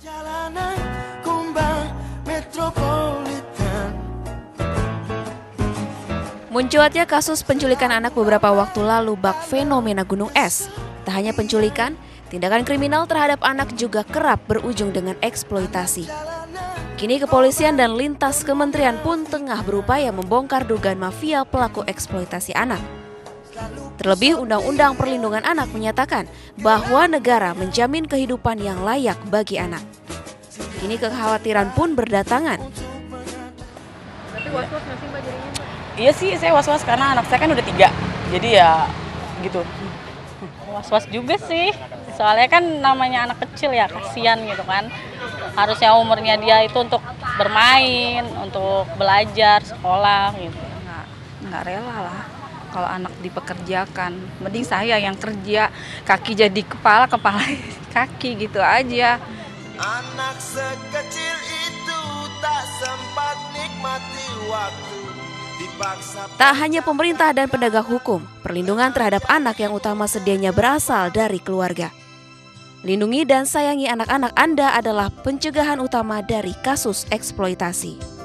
Jalanan kumbang metropolitan. Mencuatnya kasus penculikan anak beberapa waktu lalu bak fenomena gunung es. Tak hanya penculikan, tindakan kriminal terhadap anak juga kerap berujung dengan eksploitasi. Kini kepolisian dan lintas kementerian pun tengah berupaya membongkar dugaan mafia pelaku eksploitasi anak. Terlebih Undang-Undang Perlindungan Anak menyatakan bahwa negara menjamin kehidupan yang layak bagi anak. Kini kekhawatiran pun berdatangan. Tapi was-was nggak sih Mbak jadinya? Iya sih, saya was-was karena anak saya kan udah 3, jadi ya gitu. Was-was juga sih, soalnya kan namanya anak kecil ya, kasihan gitu kan. Harusnya umurnya dia itu untuk bermain, untuk belajar, sekolah gitu. Nggak rela lah kalau anak dipekerjakan. Mending saya yang kerja, kaki jadi kepala, kepala kaki gitu aja. Anak sekecil itu tak sempat nikmati waktu. Tak hanya pemerintah dan penegak hukum, perlindungan terhadap anak yang utama sedianya berasal dari keluarga. Lindungi dan sayangi anak-anak Anda adalah pencegahan utama dari kasus eksploitasi.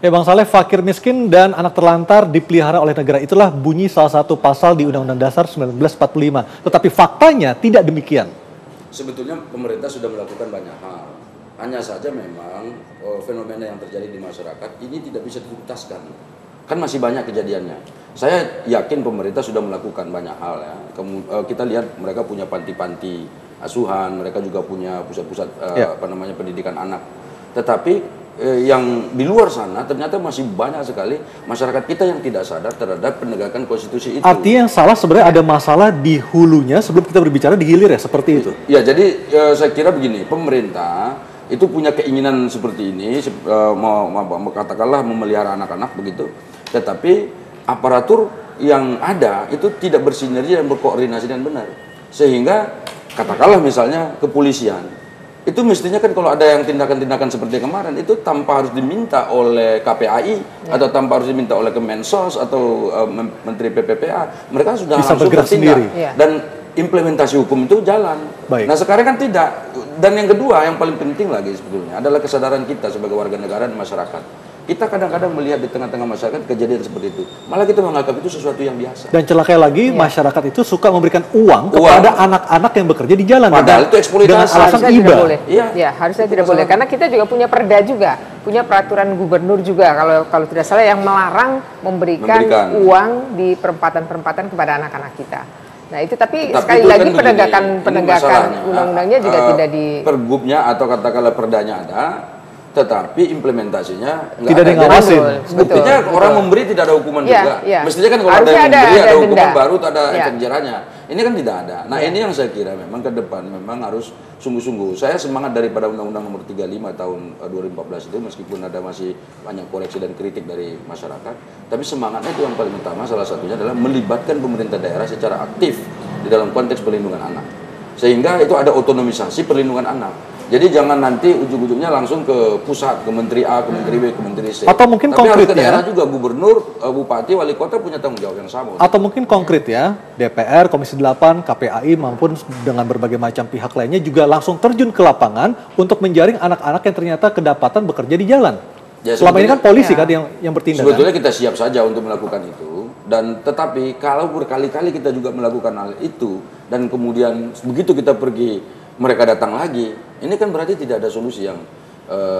Ya Bang Saleh, fakir miskin dan anak terlantar dipelihara oleh negara, itulah bunyi salah satu pasal di Undang-Undang Dasar 1945. Tetapi faktanya tidak demikian. Sebetulnya pemerintah sudah melakukan banyak hal. Hanya saja memang fenomena yang terjadi di masyarakat ini tidak bisa dituntaskan. Kan masih banyak kejadiannya. Saya yakin pemerintah sudah melakukan banyak hal ya. Kita lihat mereka punya panti-panti asuhan, mereka juga punya pusat-pusat pendidikan anak. Tetapi yang di luar sana ternyata masih banyak sekali masyarakat kita yang tidak sadar terhadap penegakan konstitusi itu. Artinya yang salah sebenarnya ada masalah di hulunya sebelum kita berbicara di hilir ya, seperti itu. Ya, jadi saya kira begini, pemerintah itu punya keinginan seperti ini, katakanlah memelihara anak-anak begitu, tetapi aparatur yang ada itu tidak bersinergi dan berkoordinasi dengan benar. Sehingga katakanlah misalnya kepolisian, itu mestinya kan kalau ada yang tindakan-tindakan seperti kemarin itu tanpa harus diminta oleh KPAI atau tanpa harus diminta oleh Kemensos atau Menteri PPPA, mereka sudah bisa langsung bergerak bertindak sendiri. dan implementasi hukum itu jalan. Baik. Nah sekarang kan tidak. Dan yang kedua yang paling penting lagi sebetulnya adalah kesadaran kita sebagai warga negara dan masyarakat. Kita kadang-kadang melihat di tengah-tengah masyarakat kejadian seperti itu, malah kita menganggap itu sesuatu yang biasa. Dan celakanya lagi, masyarakat itu suka memberikan uang kepada anak-anak yang bekerja di jalan. Padahal itu eksploitasi. Dengan alasan iba. Iya, harusnya tidak boleh. Karena kita juga punya perda juga, punya peraturan gubernur juga kalau tidak salah yang melarang memberikan uang di perempatan-perempatan kepada anak-anak kita. Nah itu tapi sekali lagi kan penegakan undang-undangnya juga tidak di pergubnya atau katakanlah perdanya ada, tetapi implementasinya tidak ada yang ngawasin. Buktinya orang memberi tidak ada hukuman juga. Mestinya kan kalau ada yang memberi ada hukuman baru, ada efek jerahnya. Ini kan tidak ada. Nah ini yang saya kira memang ke depan memang harus sungguh-sungguh. Saya semangat daripada Undang-Undang Nomor 35 tahun 2014 itu, meskipun ada masih banyak koreksi dan kritik dari masyarakat, tapi semangatnya itu yang paling utama salah satunya adalah melibatkan pemerintah daerah secara aktif di dalam konteks perlindungan anak. Sehingga itu ada otonomisasi perlindungan anak. Jadi jangan nanti ujung-ujungnya langsung ke pusat, ke Menteri A, ke Menteri B, ke Menteri C. Atau mungkin tapi konkret harus ke daerah juga, gubernur, bupati, wali kota punya tanggung jawab yang sama. Atau mungkin konkret ya, DPR, Komisi 8, KPAI maupun dengan berbagai macam pihak lainnya juga langsung terjun ke lapangan untuk menjaring anak-anak yang ternyata kedapatan bekerja di jalan. Ya, selama ini kan polisi kan yang bertindak. Sebetulnya kita siap saja untuk melakukan itu, dan tetapi kalau berkali-kali kita juga melakukan hal itu dan kemudian begitu kita pergi mereka datang lagi, ini kan berarti tidak ada solusi yang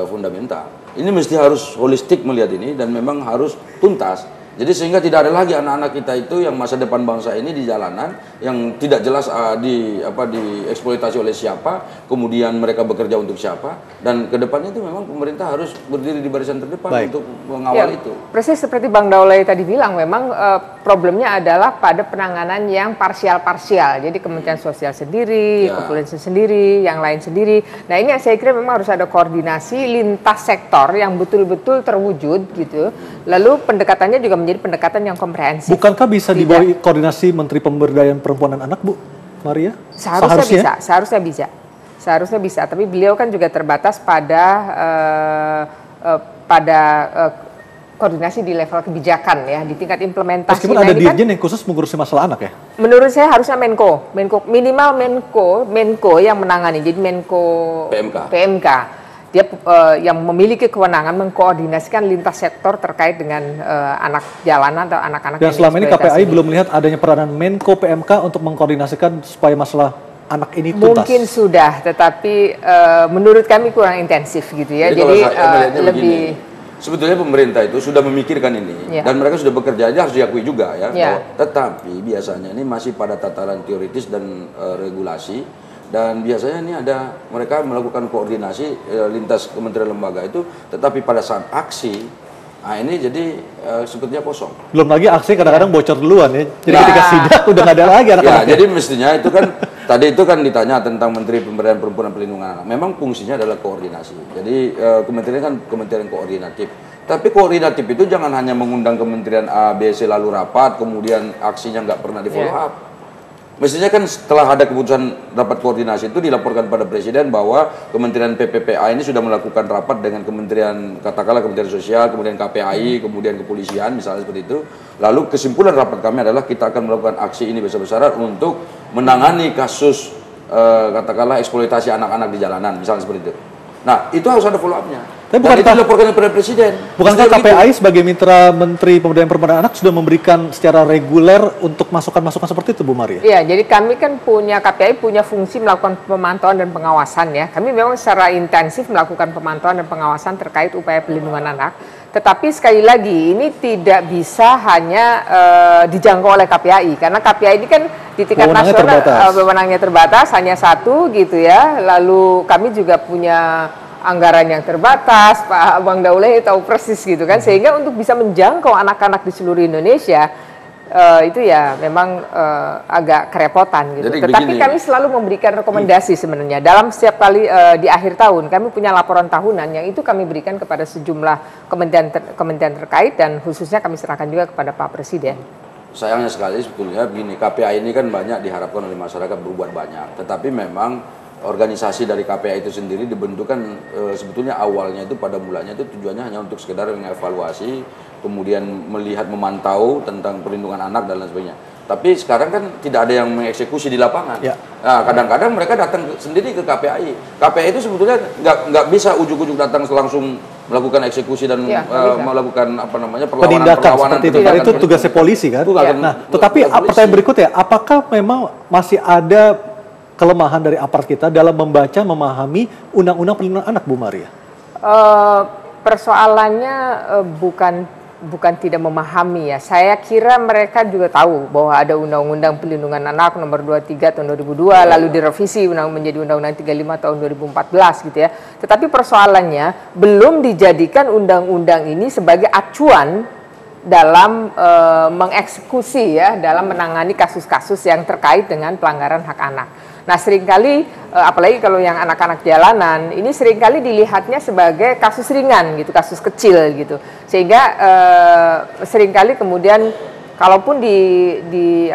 fundamental. Ini mesti harus holistik melihat ini dan memang harus tuntas. Jadi sehingga tidak ada lagi anak-anak kita itu yang masa depan bangsa ini di jalanan yang tidak jelas dieksploitasi oleh siapa, kemudian mereka bekerja untuk siapa, dan kedepannya itu memang pemerintah harus berdiri di barisan terdepan untuk mengawal itu. Persis seperti Bang Daulay tadi bilang, memang problemnya adalah pada penanganan yang parsial-parsial. Jadi Kementerian Sosial sendiri, kepolisian sendiri, yang lain sendiri. Nah ini yang saya kira memang harus ada koordinasi lintas sektor yang betul-betul terwujud gitu. Lalu pendekatannya juga menjadi pendekatan yang komprehensif. Bukankah bisa dibawa koordinasi Menteri Pemberdayaan Perempuan dan Anak, Bu Maria? Seharusnya bisa. Tapi beliau kan juga terbatas pada koordinasi di level kebijakan ya, di tingkat implementasi. Meskipun ada dirjen yang khusus mengurusi masalah anak ya? Menurut saya harusnya minimal Menko yang menangani, jadi Menko PMK. Dia yang memiliki kewenangan mengkoordinasikan lintas sektor terkait dengan anak jalanan atau anak-anak. Dan selama ini KPAI belum melihat adanya peranan Menko PMK untuk mengkoordinasikan supaya masalah anak ini tuntas. Mungkin sudah, tetapi menurut kami kurang intensif gitu ya. Jadi lebih sebetulnya pemerintah itu sudah memikirkan ini dan mereka sudah bekerja, aja harus diakui juga ya. Tetapi biasanya ini masih pada tataran teoritis dan regulasi. Dan biasanya ini mereka melakukan koordinasi lintas kementerian lembaga itu, tetapi pada saat aksi, nah ini jadi sepertinya kosong. Belum lagi aksi kadang-kadang bocor duluan ya. Jadi ketika sidak udah nggak ada lagi anak-anak. Jadi mestinya itu kan tadi itu kan ditanya tentang Menteri Pemberdayaan Perempuan dan Perlindungan Anak. Memang fungsinya adalah koordinasi. Jadi kementerian kan kementerian koordinatif. Tapi koordinatif itu jangan hanya mengundang kementerian A, B, C lalu rapat, kemudian aksinya nggak pernah di follow up. Mestinya kan setelah ada keputusan rapat koordinasi itu dilaporkan pada Presiden bahwa Kementerian PPPA ini sudah melakukan rapat dengan Kementerian, katakanlah Kementerian Sosial, kemudian KPAI, kemudian Kepolisian, misalnya seperti itu. Lalu kesimpulan rapat kami adalah kita akan melakukan aksi ini besar-besaran untuk menangani kasus katakanlah eksploitasi anak-anak di jalanan, misalnya seperti itu. Nah, itu harus ada follow-up-nya. Tapi bukan itu dilaporkan kepada Presiden. Bukankah KPAI sebagai mitra Menteri Pemberdayaan Perempuan dan Anak sudah memberikan secara reguler untuk masukan-masukan seperti itu, Bu Maria? Iya, jadi kami kan KPAI punya fungsi melakukan pemantauan dan pengawasan ya. Kami memang secara intensif melakukan pemantauan dan pengawasan terkait upaya perlindungan anak. Tetapi sekali lagi ini tidak bisa hanya dijangkau oleh KPAI, karena KPAI ini kan di tingkat nasional wewenangnya terbatas, hanya satu gitu ya. Lalu kami juga punya anggaran yang terbatas, Pak Bang Daulay tahu persis gitu kan, sehingga untuk bisa menjangkau anak-anak di seluruh Indonesia itu ya memang agak kerepotan gitu. Jadi tetapi kami selalu memberikan rekomendasi sebenarnya dalam setiap kali di akhir tahun kami punya laporan tahunan yang itu kami berikan kepada sejumlah kementerian terkait dan khususnya kami serahkan juga kepada Pak Presiden. Sayangnya sekali sebetulnya begini, KPAI ini kan banyak diharapkan oleh masyarakat berbuat banyak, tetapi memang organisasi dari KPAI itu sendiri dibentukkan sebetulnya awalnya itu pada mulanya itu tujuannya hanya untuk sekedar mengevaluasi, kemudian melihat memantau tentang perlindungan anak dan lain sebagainya. Tapi sekarang kan tidak ada yang mengeksekusi di lapangan. Nah, kadang-kadang mereka datang sendiri ke KPAI. KPAI itu sebetulnya nggak bisa ujuk-ujuk datang langsung melakukan eksekusi dan melakukan perlawanan seperti itu. Itu tugasnya polisi kan. Nah, tetapi pertanyaan berikutnya, apakah memang masih ada kelemahan dari aparat kita dalam membaca, memahami undang-undang perlindungan anak, Bu Maria? Persoalannya bukan tidak memahami ya. Saya kira mereka juga tahu bahwa ada undang-undang perlindungan anak nomor 23 tahun 2002, lalu direvisi menjadi undang-undang 35 tahun 2014 gitu ya. Tetapi persoalannya belum dijadikan undang-undang ini sebagai acuan dalam mengeksekusi ya, dalam menangani kasus-kasus yang terkait dengan pelanggaran hak anak. Nah, seringkali apalagi kalau yang anak-anak jalanan ini seringkali dilihatnya sebagai kasus ringan gitu, kasus kecil gitu. Sehingga seringkali kemudian kalaupun di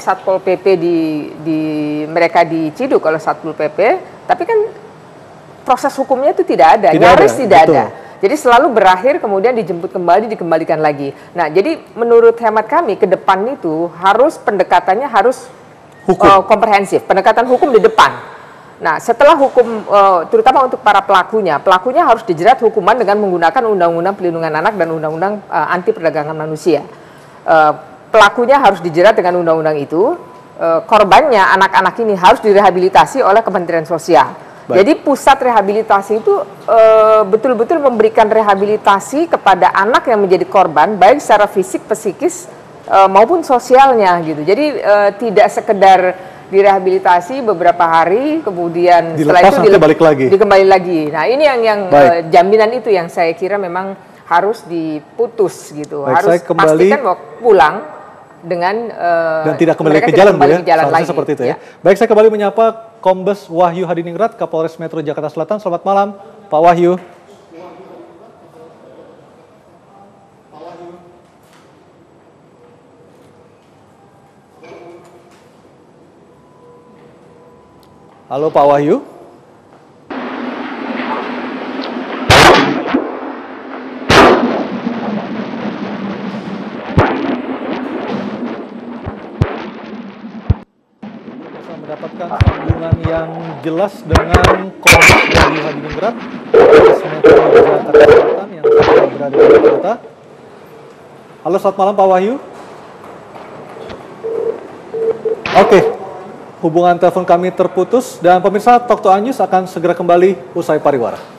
Satpol PP mereka diciduk oleh Satpol PP, tapi kan proses hukumnya itu tidak ada, nyaris tidak ada. Jadi selalu berakhir kemudian dijemput kembali, dikembalikan lagi. Nah, jadi menurut hemat kami ke depan itu pendekatannya harus komprehensif, pendekatan hukum di depan. Nah, setelah hukum, terutama untuk para pelakunya harus dijerat hukuman dengan menggunakan Undang-Undang Perlindungan Anak dan Undang-Undang Anti Perdagangan Manusia. Pelakunya harus dijerat dengan undang-undang itu. Korbannya anak-anak ini harus direhabilitasi oleh Kementerian Sosial. Baik. Jadi pusat rehabilitasi itu betul-betul memberikan rehabilitasi kepada anak yang menjadi korban, baik secara fisik, psikis, maupun sosialnya gitu. Jadi tidak sekedar direhabilitasi beberapa hari, kemudian setelah itu dikembali lagi. Nah, ini yang jaminan itu yang saya kira memang harus diputus gitu. Baik, harus pastikan bahwa pulang dengan dan tidak kembali ke jalan, Bu ya. Seharusnya seperti itu ya. Baik, saya kembali menyapa Kombes Wahyu Hadiningrat, Kapolres Metro Jakarta Selatan. Selamat malam, Pak Wahyu. Halo Pak Wahyu. mendapatkan sambungan yang jelas dengan Kombes Wahyu Hadiningrat, Metro Jakarta Selatan yang sedang berada di Jakarta. Halo, selamat malam Pak Wahyu. Oke, hubungan telepon kami terputus dan pemirsa Talk to News akan segera kembali usai pariwara.